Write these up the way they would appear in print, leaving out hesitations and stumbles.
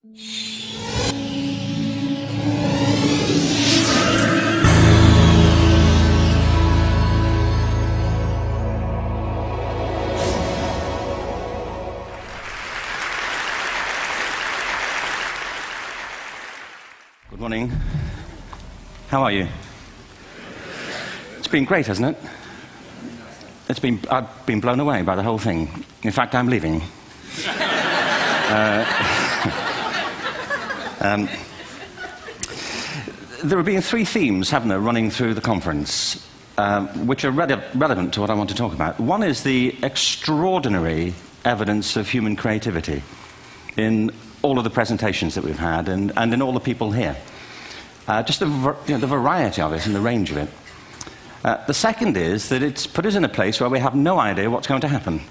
Good morning. How are you? It's been great, hasn't it? I've been blown away by the whole thing. In fact, I'm leaving. There have been three themes, haven't there, running through the conference, which are relevant to what I want to talk about. One is the extraordinary evidence of human creativity in all of the presentations that we've had and in all the people here. Just the variety of it and the range of it. The second is that it's put us in a place where we have no idea what's going to happen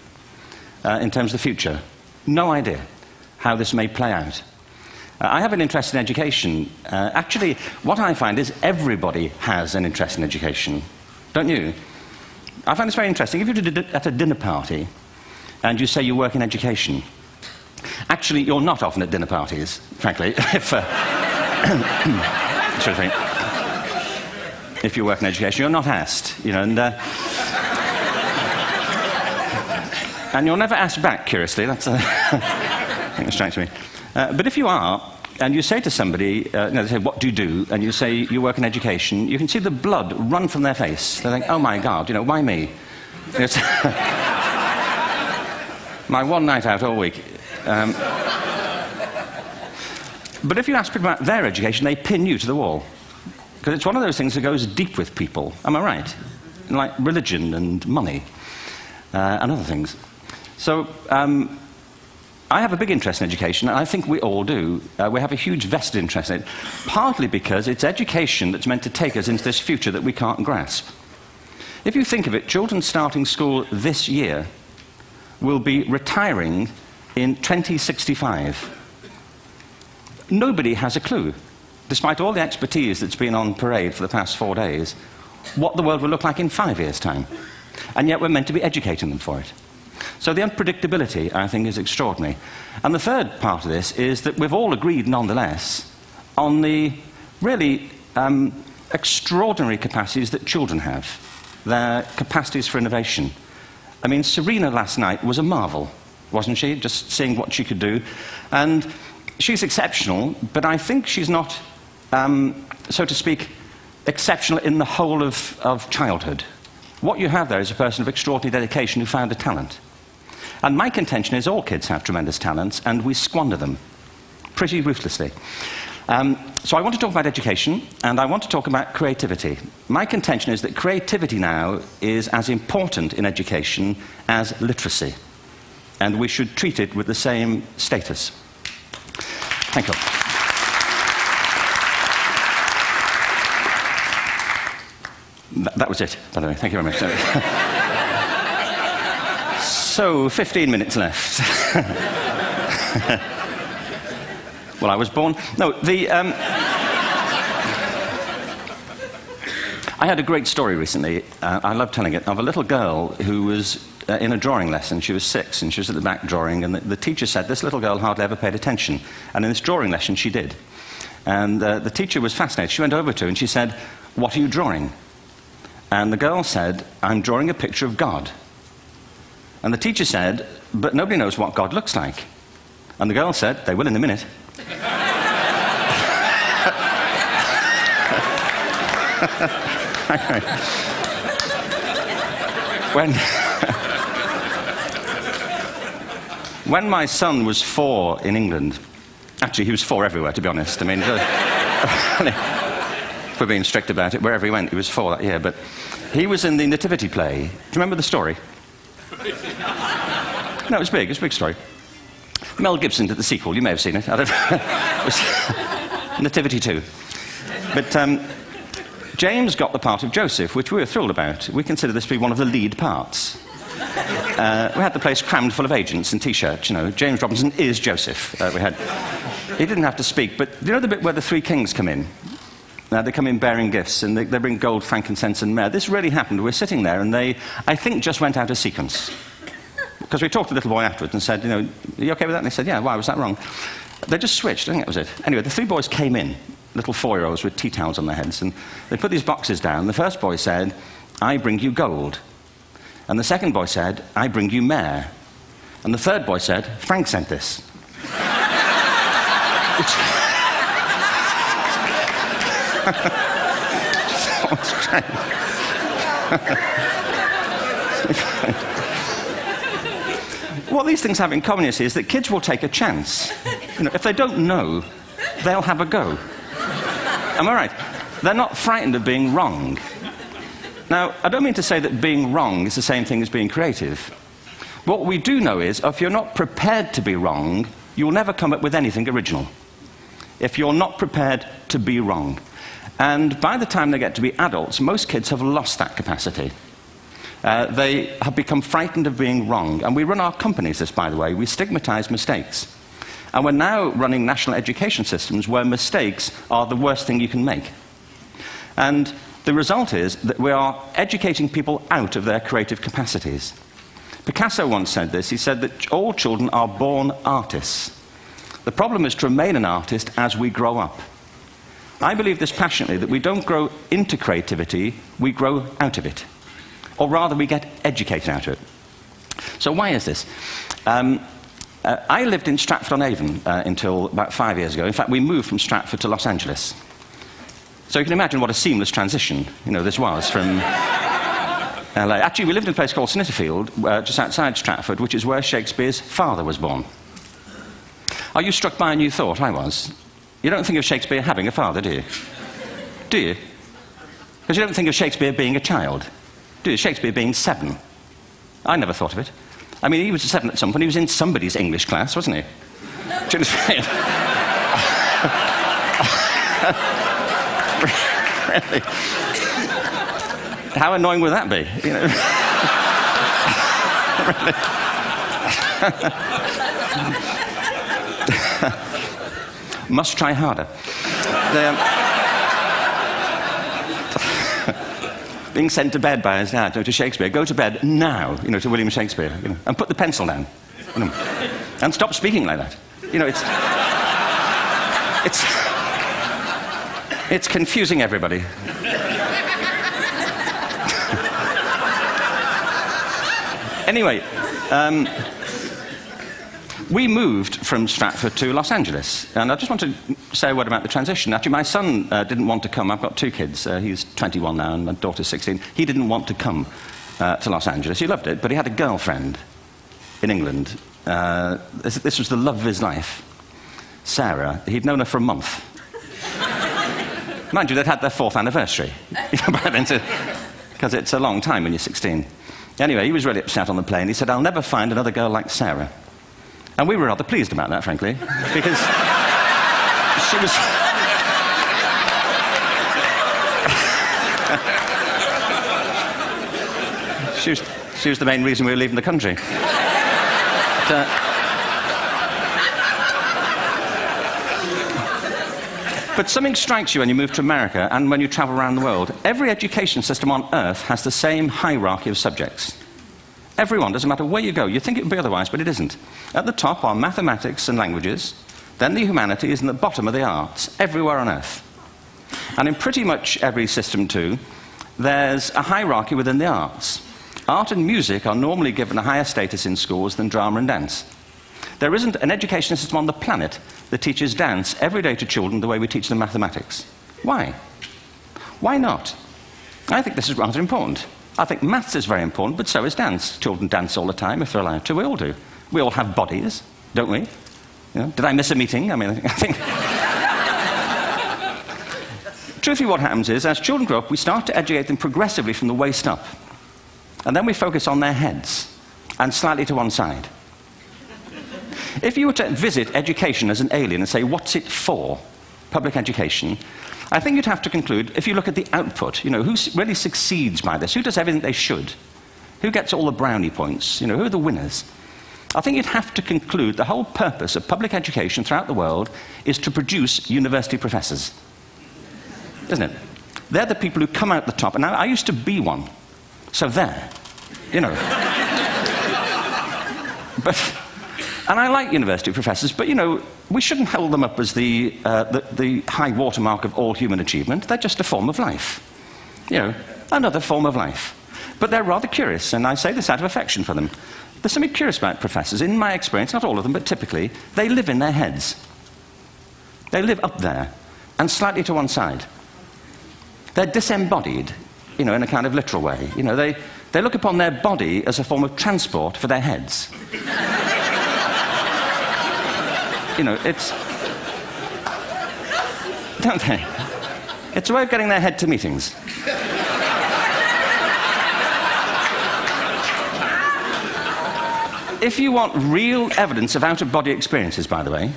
in terms of the future. No idea how this may play out. I have an interest in education. Actually, what I find is everybody has an interest in education. Don't you? I find this very interesting. If you're at a dinner party and you say you work in education, actually, you're not often at dinner parties, frankly, if you work in education. You're not asked, you know, and you're never asked back, curiously. That's I think that strikes me. But if you are, and you say to somebody, they say, what do you do? And you say, you work in education, you can see the blood run from their face. They think, oh my God, you know, why me? It's my one night out all week. But if you ask people about their education, they pin you to the wall. Because it's one of those things that goes deep with people. Am I right? Like religion and money and other things. So I have a big interest in education, and I think we all do. We have a huge vested interest in it, partly because it's education that's meant to take us into this future that we can't grasp. If you think of it, children starting school this year will be retiring in 2065. Nobody has a clue, despite all the expertise that's been on parade for the past 4 days, what the world will look like in 5 years' time. And yet we're meant to be educating them for it. So the unpredictability, I think, is extraordinary. And the third part of this is that we've all agreed, nonetheless, on the really extraordinary capacities that children have, their capacities for innovation. I mean, Serena last night was a marvel, wasn't she? Just seeing what she could do. And she's exceptional, but I think she's not, so to speak, exceptional in the whole of childhood. What you have there is a person of extraordinary dedication who found a talent. And my contention is all kids have tremendous talents, and we squander them pretty ruthlessly. So I want to talk about education, and I want to talk about creativity. My contention is that creativity now is as important in education as literacy, and we should treat it with the same status. Thank you. That was it, by the way. Thank you very much. So, 15 minutes left. Well, I was born... No, I had a great story recently, I love telling it, of a little girl who was in a drawing lesson. She was 6, and she was at the back drawing, and the teacher said this little girl hardly ever paid attention. And in this drawing lesson, she did. And the teacher was fascinated. She went over to her and she said, "What are you drawing?" And the girl said, "I'm drawing a picture of God." And the teacher said, "But nobody knows what God looks like." And the girl said, "They will in a minute." When my son was 4 in England, actually he was 4 everywhere, to be honest. I mean, if we're being strict about it, wherever he went, he was 4 that year. But he was in the Nativity play. Do you remember the story? No, it was big. It was a big story. Mel Gibson did the sequel. You may have seen it. I don't know. It was Nativity 2. But James got the part of Joseph, which we were thrilled about. We consider this to be one of the lead parts. We had the place crammed full of agents in T-shirts, you know. James Robinson is Joseph. He didn't have to speak, but you know the bit where the 3 kings come in? They come in bearing gifts, and they bring gold, frankincense, and myrrh. This really happened. We're sitting there, and they, I think, just went out of sequence. Because we talked to the little boy afterwards and said, you know, are you okay with that? And they said, yeah, why was that wrong? They just switched, I think that was it. Anyway, the three boys came in, little 4-year-olds with tea towels on their heads, and they put these boxes down. The first boy said, "I bring you gold." And the second boy said, "I bring you mare." And the third boy said, "Frank sent this." What these things have in common, you see, is that kids will take a chance. You know, if they don't know, they'll have a go. Am I right? They're not frightened of being wrong. Now, I don't mean to say that being wrong is the same thing as being creative. What we do know is, if you're not prepared to be wrong, you'll never come up with anything original. If you're not prepared to be wrong. And by the time they get to be adults, most kids have lost that capacity. They have become frightened of being wrong. And we run our companies this, by the way. We stigmatize mistakes. And we're now running national education systems where mistakes are the worst thing you can make. And the result is that we are educating people out of their creative capacities. Picasso once said this. He said that all children are born artists. The problem is to remain an artist as we grow up. I believe this passionately, that we don't grow into creativity, we grow out of it. Or rather, we get educated out of it. So why is this? I lived in Stratford-on-Avon until about 5 years ago. In fact, we moved from Stratford to Los Angeles. So you can imagine what a seamless transition, you know, this was from LA. Actually, we lived in a place called Snitterfield, just outside Stratford, which is where Shakespeare's father was born. Are you struck by a new thought? I was. You don't think of Shakespeare having a father, do you? Do you? Because you don't think of Shakespeare being a child. Do you? Shakespeare being 7. I never thought of it. I mean, he was 7 at some point. He was in somebody's English class, wasn't he? Really? How annoying would that be? You know? Must try harder. Being sent to bed by his dad, to Shakespeare. Go to bed now, you know, to William Shakespeare, you know, and put the pencil down, you know, and stop speaking like that. You know, it's confusing everybody. Anyway, we moved from Stratford to Los Angeles, and I just want to say a word about the transition. Actually, my son didn't want to come. I've got 2 kids. He's 21 now, and my daughter's 16. He didn't want to come to Los Angeles. He loved it, but he had a girlfriend in England. This was the love of his life, Sarah. He'd known her for a month. Mind you, they'd had their 4th anniversary by then, because it's a long time when you're 16. Anyway, he was really upset on the plane. He said, "I'll never find another girl like Sarah." And we were rather pleased about that, frankly, because she was the main reason we were leaving the country. But something strikes you when you move to America and when you travel around the world. Every education system on Earth has the same hierarchy of subjects. Everyone, doesn't matter where you go. You think it would be otherwise, but it isn't. At the top are mathematics and languages, then the humanities, and at the bottom are the arts, everywhere on Earth. And in pretty much every system, too, there's a hierarchy within the arts. Art and music are normally given a higher status in schools than drama and dance. There isn't an education system on the planet that teaches dance every day to children the way we teach them mathematics. Why? Why not? I think this is rather important. I think maths is very important, but so is dance. Children dance all the time if they're allowed to. We all do. We all have bodies, don't we? You know, did I miss a meeting? I mean, I think... Truthfully, what happens is, as children grow up, we start to educate them progressively from the waist up. And then we focus on their heads, and slightly to one side. If you were to visit education as an alien and say, what's it for, public education, I think you'd have to conclude, if you look at the output, you know, who really succeeds by this? Who does everything they should? Who gets all the brownie points? You know, who are the winners? I think you'd have to conclude the whole purpose of public education throughout the world is to produce university professors. Isn't it? They're the people who come out the top. And now, I used to be one. So there, you know. And I like university professors, but, you know, we shouldn't hold them up as the high watermark of all human achievement. They're just a form of life. You know, another form of life. But they're rather curious, and I say this out of affection for them. There's something curious about professors. In my experience, not all of them, but typically, they live in their heads. They live up there, and slightly to one side. They're disembodied, you know, in a kind of literal way. You know, they look upon their body as a form of transport for their heads. You know, it's... Don't they? It's a way of getting their head to meetings. If you want real evidence of out-of-body experiences, by the way,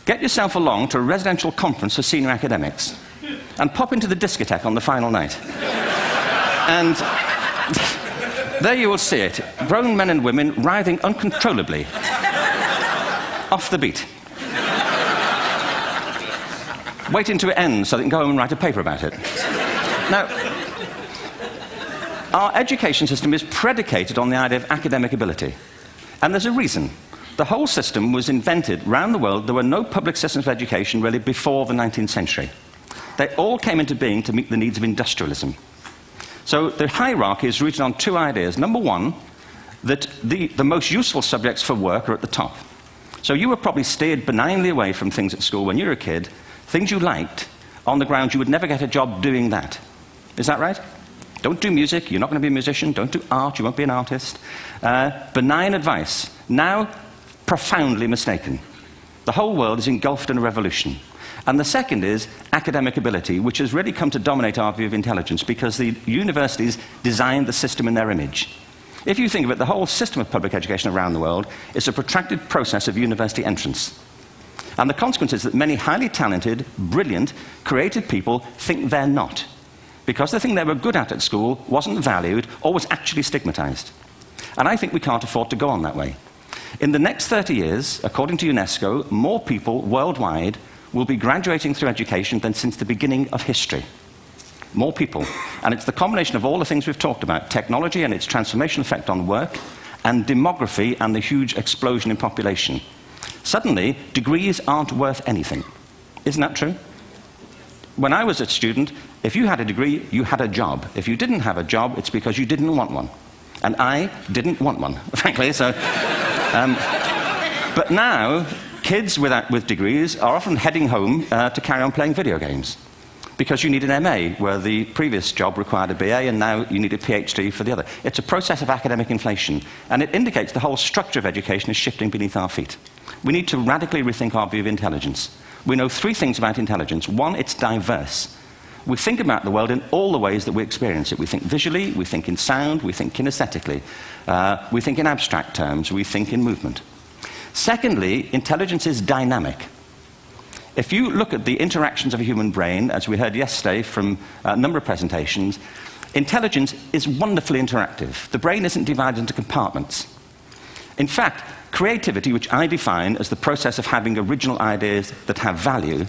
get yourself along to a residential conference for senior academics and pop into the discotheque on the final night. And there you will see it. Grown men and women writhing uncontrollably off the beat. Waiting to end so they can go home and write a paper about it. Now, our education system is predicated on the idea of academic ability. And there's a reason. The whole system was invented around the world. There were no public systems of education really before the 19th century. They all came into being to meet the needs of industrialism. So the hierarchy is rooted on two ideas. Number one, that the most useful subjects for work are at the top. So you were probably steered benignly away from things at school when you were a kid, things you liked, on the grounds you would never get a job doing that. Is that right? Don't do music, you're not going to be a musician. Don't do art, you won't be an artist. Benign advice. Now, profoundly mistaken. The whole world is engulfed in a revolution. And the second is academic ability, which has really come to dominate our view of intelligence because the universities designed the system in their image. If you think of it, the whole system of public education around the world is a protracted process of university entrance. And the consequence is that many highly talented, brilliant, creative people think they're not, because the thing they were good at school wasn't valued or was actually stigmatized. And I think we can't afford to go on that way. In the next 30 years, according to UNESCO, more people worldwide will be graduating through education than since the beginning of history. More people. And it's the combination of all the things we've talked about, technology and its transformational effect on work, and demography and the huge explosion in population. Suddenly, degrees aren't worth anything. Isn't that true? When I was a student, if you had a degree, you had a job. If you didn't have a job, it's because you didn't want one. And I didn't want one, frankly. So, but now, kids with degrees are often heading home to carry on playing video games. Because you need an MA, where the previous job required a BA, and now you need a PhD for the other. It's a process of academic inflation, and it indicates the whole structure of education is shifting beneath our feet. We need to radically rethink our view of intelligence. We know three things about intelligence. One, it's diverse. We think about the world in all the ways that we experience it. We think visually, we think in sound, we think kinesthetically, we think in abstract terms, we think in movement. Secondly, intelligence is dynamic. If you look at the interactions of a human brain, as we heard yesterday from a number of presentations, intelligence is wonderfully interactive. The brain isn't divided into compartments. In fact, creativity, which I define as the process of having original ideas that have value,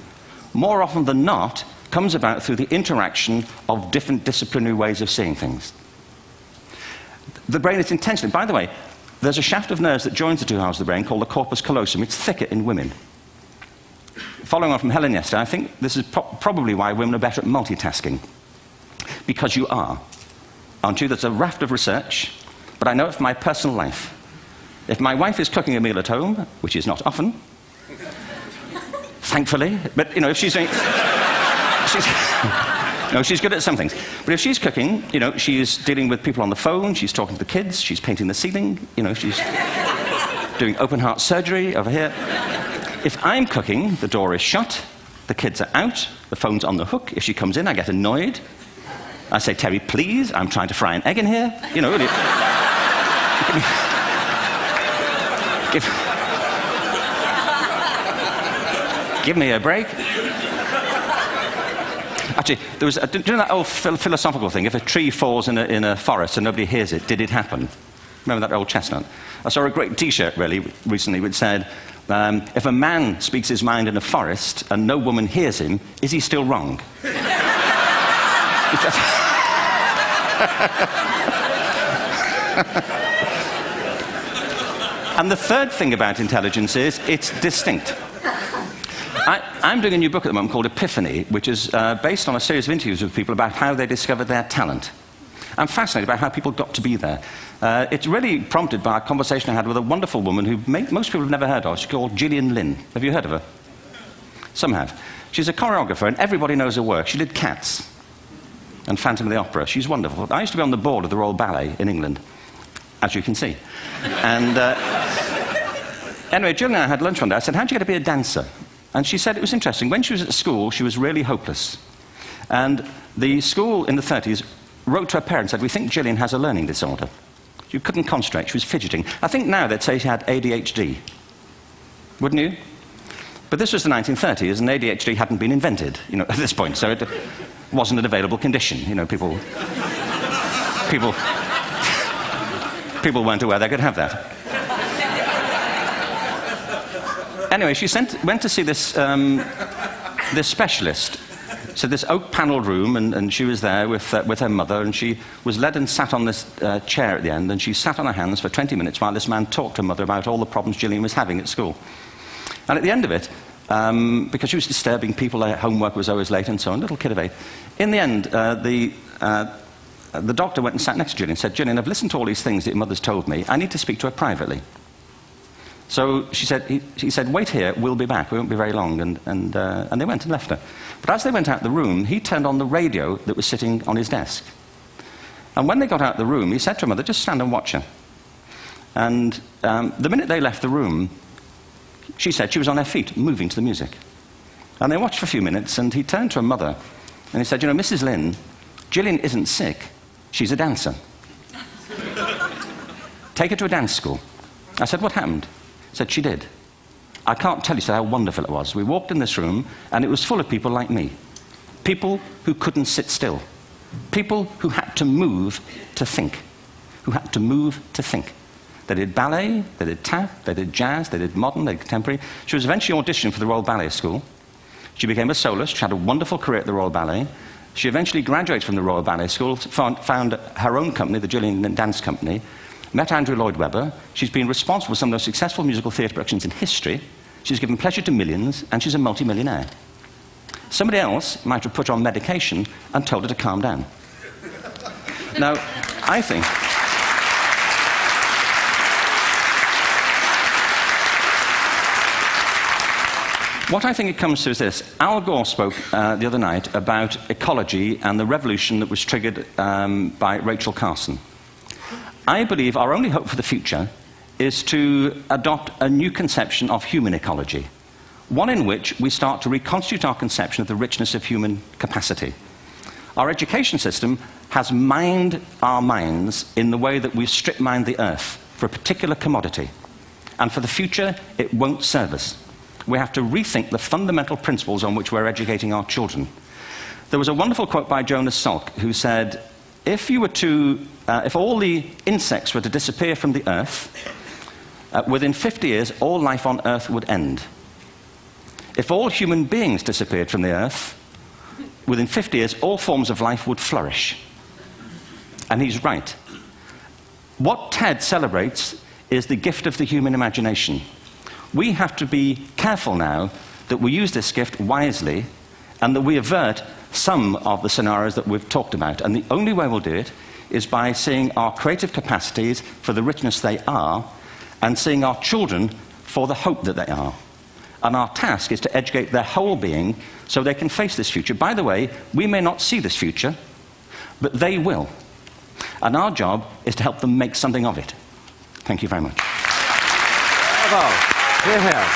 more often than not, comes about through the interaction of different disciplinary ways of seeing things. The brain is intentionally... By the way, there's a shaft of nerves that joins the two halves of the brain called the corpus callosum. It's thicker in women. Following on from Helen yesterday, I think this is probably why women are better at multitasking. Because you are. Aren't you? There's a raft of research, but I know it from my personal life. If my wife is cooking a meal at home, which is not often, thankfully, but, you know, if she's doing... she's good at some things. But if she's cooking, you know, she's dealing with people on the phone, she's talking to the kids, she's painting the ceiling, you know, she's doing open heart surgery over here. If I'm cooking, the door is shut, the kids are out, the phone's on the hook. If she comes in, I get annoyed. I say, Terry, please, I'm trying to fry an egg in here. You know, give me a break. Actually, there was do you know that old philosophical thing? If a tree falls in a forest and nobody hears it, did it happen? Remember that old chestnut? I saw a great T-shirt really recently which said, if a man speaks his mind in a forest and no woman hears him, is he still wrong? And the third thing about intelligence is it's distinct. I'm doing a new book at the moment called Epiphany, which is based on a series of interviews with people about how they discovered their talent. I'm fascinated by how people got to be there. It's really prompted by a conversation I had with a wonderful woman who most people have never heard of. She's called Gillian Lynn. Have you heard of her? Some have. She's a choreographer, and everybody knows her work. She did Cats and Phantom of the Opera. She's wonderful. I used to be on the board of the Royal Ballet in England, as you can see. And anyway, Jill and I had lunch one day. I said, how'd you get to be a dancer? And she said it was interesting. When she was at school, she was really hopeless. And the school in the 30s wrote to her parents and said, we think Gillian has a learning disorder. She couldn't concentrate. She was fidgeting. I think now they'd say she had ADHD. Wouldn't you? But this was the 1930s, and ADHD hadn't been invented, at this point. So it wasn't an available condition. People weren't aware they could have that. Anyway, she went to see this specialist. So this oak-panelled room, and she was there with her mother, and she was led and sat on this chair at the end, and she sat on her hands for 20 minutes while this man talked to her mother about all the problems Gillian was having at school. And at the end of it, because she was disturbing people, her homework was always late and so on, little kid of 8, in the end, the doctor went and sat next to Gillian and said, Gillian, I've listened to all these things that your mother's told me. I need to speak to her privately. So he said, wait here, we'll be back. We won't be very long. And they went and left her. But as they went out the room, he turned on the radio that was sitting on his desk. And when they got out the room, he said to her mother, just stand and watch her. And the minute they left the room, she said she was on her feet, moving to the music. And they watched for a few minutes, and he turned to her mother, and he said, Mrs. Lynn, Gillian isn't sick. She's a dancer. Take her to a dance school. I said, what happened? He said, she did. I can't tell you how wonderful it was. We walked in this room, and it was full of people like me. People who couldn't sit still. People who had to move to think. Who had to move to think. They did ballet, they did tap, they did jazz, they did modern, they did contemporary. She was eventually auditioned for the Royal Ballet School. She became a soloist. She had a wonderful career at the Royal Ballet. She eventually graduated from the Royal Ballet School, found her own company, the Gillian Dance Company, met Andrew Lloyd Webber. She's been responsible for some of the most successful musical theatre productions in history. She's given pleasure to millions, and she's a multi-millionaire. Somebody else might have put her on medication and told her to calm down. Now, I think... What I think it comes to is this. Al Gore spoke the other night about ecology and the revolution that was triggered by Rachel Carson. I believe our only hope for the future is to adopt a new conception of human ecology, one in which we start to reconstitute our conception of the richness of human capacity. Our education system has mined our minds in the way that we've strip-mined the earth for a particular commodity, and for the future it won't serve us. We have to rethink the fundamental principles on which we're educating our children. There was a wonderful quote by Jonas Salk, who said, if all the insects were to disappear from the earth, within 50 years, all life on earth would end. If all human beings disappeared from the earth, within 50 years, all forms of life would flourish. And he's right. What TED celebrates is the gift of the human imagination. We have to be careful now that we use this gift wisely and that we avert some of the scenarios that we've talked about. And the only way we'll do it is by seeing our creative capacities for the richness they are and seeing our children for the hope that they are. And our task is to educate their whole being so they can face this future. By the way, we may not see this future, but they will. And our job is to help them make something of it. Thank you very much. Bravo. Here, here.